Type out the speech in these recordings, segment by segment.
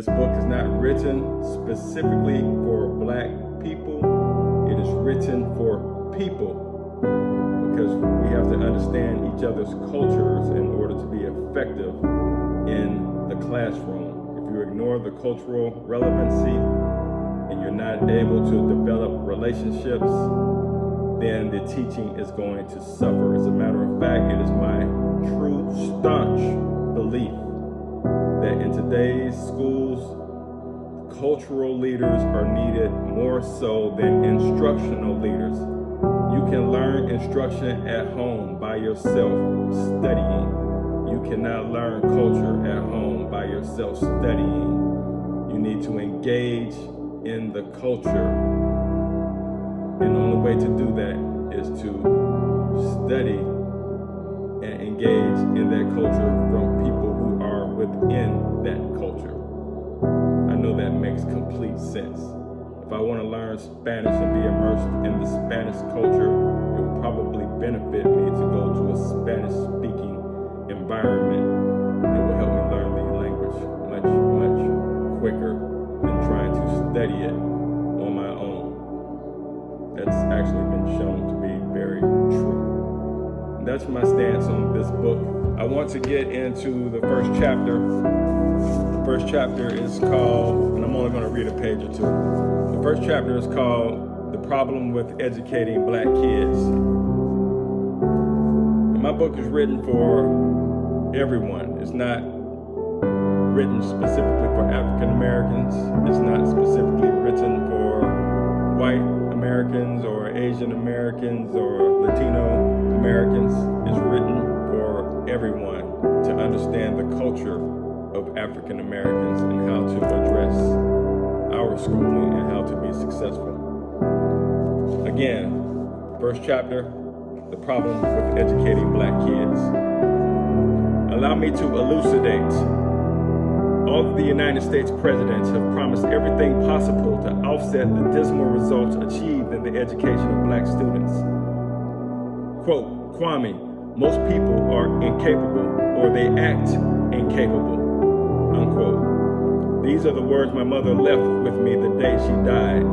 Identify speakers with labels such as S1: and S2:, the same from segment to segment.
S1: This book is not written specifically for Black people. It is written for people because we have to understand each other's cultures in order to be effective in the classroom. If you ignore the cultural relevancy and you're not able to develop relationships, then the teaching is going to suffer. As a matter of fact, it is my true, staunch belief that in today's schools, cultural leaders are needed more so than instructional leaders. You can learn instruction at home by yourself studying. You cannot learn culture at home by yourself studying. You need to engage in the culture. And the only way to do that is to study and engage in that culture from people who are within that culture. I know that makes complete sense. If I want to learn Spanish and be immersed in the Spanish culture, it would probably benefit me to go to a Spanish-speaking environment. It will help me learn the language much, much quicker than trying to study it on my own. That's actually been shown to be very true. And that's my stance on this book. I want to get into the first chapter. The first chapter is called, and I'm only going to read a page or two. The first chapter is called The Problem with Educating Black Kids. And my book is written for everyone. It's not written specifically for African Americans. It's not specifically written for white Americans or Asian Americans or Latino Americans. It's written for everyone to understand the culture of African Americans and how to address our schooling and how to be successful. Again, first chapter, the problem with educating Black kids. Allow me to elucidate. All of the United States presidents have promised everything possible to offset the dismal results achieved in the education of Black students. Quote, Kwame, most people are incapable or they act incapable, unquote. These are the words my mother left with me the day she died.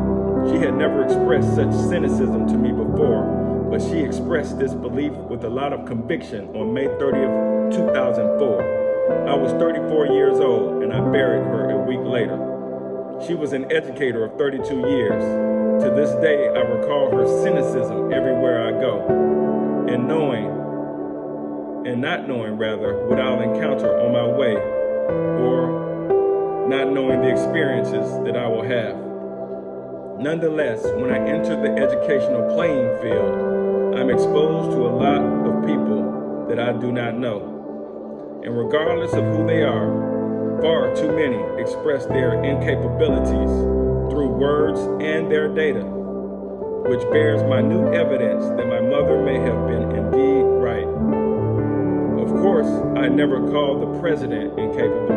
S1: She had never expressed such cynicism to me before, but she expressed this belief with a lot of conviction on May 30th, 2004. I was 34 years old and I buried her a week later. She was an educator of 32 years. To this day, I recall her cynicism everywhere I go. And not knowing what I'll encounter on my way, or not knowing the experiences that I will have. Nonetheless, when I enter the educational playing field, I'm exposed to a lot of people that I do not know. And regardless of who they are, far too many express their incapabilities through words and their data, which bears minute evidence that my mother may have been indeed right. Of course, I never called the president incapable,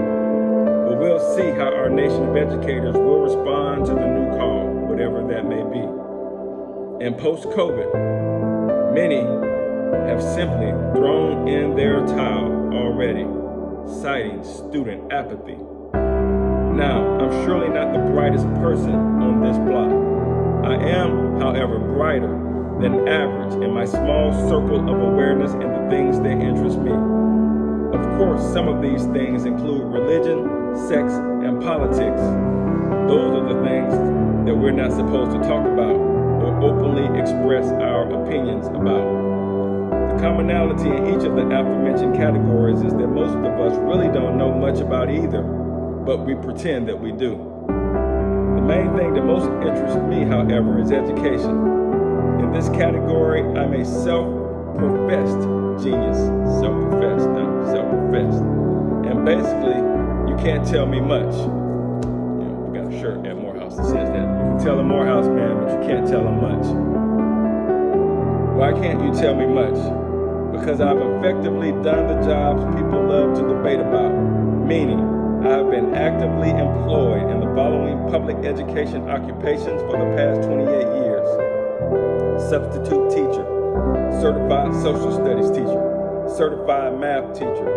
S1: but we'll see how our nation of educators will respond to the new call, whatever that may be. And post-COVID, many have simply thrown in their towel already, citing student apathy. Now, I'm surely not the brightest person on this block. I am, however, brighter than average in my small circle of awareness and the things that interest me. Of course, some of these things include religion, sex, and politics. Those are the things that we're not supposed to talk about or openly express our opinions about. The commonality in each of the aforementioned categories is that most of us really don't know much about either, but we pretend that we do. The main thing that most interests me, however, is education. In this category, I'm a self-professed genius. Self-professed. And basically, you can't tell me much. We got a shirt at Morehouse that says that. You can tell a Morehouse man, but you can't tell him much. Why can't you tell me much? Because I've effectively done the jobs people love to debate about, meaning I've been actively employed in the following public education occupations for the past 28 years. Substitute teacher, certified social studies teacher, certified math teacher,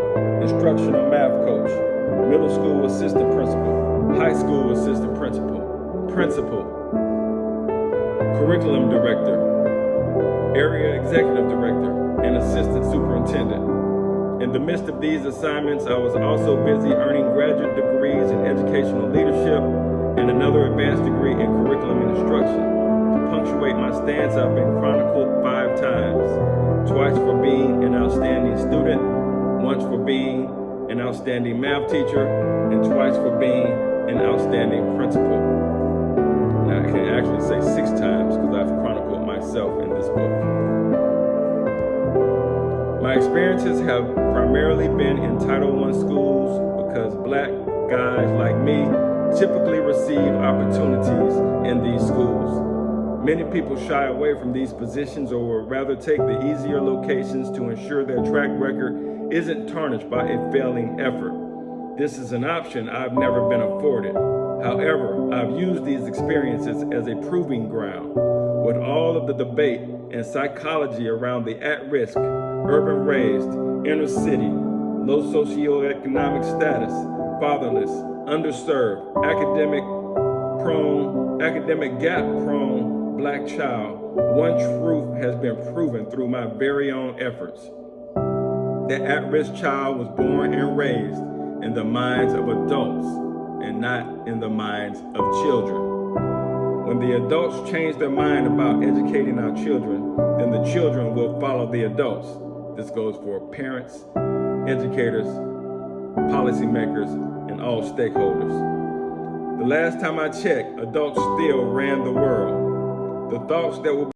S1: instructional math coach, middle school assistant principal, high school assistant principal, principal, curriculum director, area executive director, and assistant superintendent. In the midst of these assignments, I was also busy earning graduate degrees in educational leadership and another advanced degree in curriculum and instruction. To punctuate my stance, I've been chronicled 5 times, twice for being an outstanding student, once for being an outstanding math teacher, and twice for being an outstanding principal. Now I can actually say 6 times because I've chronicled myself in this book. My experiences have primarily been in Title I schools because Black guys like me typically receive opportunities in these schools. Many people shy away from these positions or would rather take the easier locations to ensure their track record isn't tarnished by a failing effort. This is an option I've never been afforded. However, I've used these experiences as a proving ground. With all of the debate and psychology around the at-risk, urban raised, inner city, low socioeconomic status, fatherless, underserved, academic gap prone Black child, one truth has been proven through my very own efforts. The at-risk child was born and raised in the minds of adults and not in the minds of children. When the adults change their mind about educating our children, then the children will follow the adults. This goes for parents, educators, policymakers, and all stakeholders. The last time I checked, adults still ran the world. The thoughts that will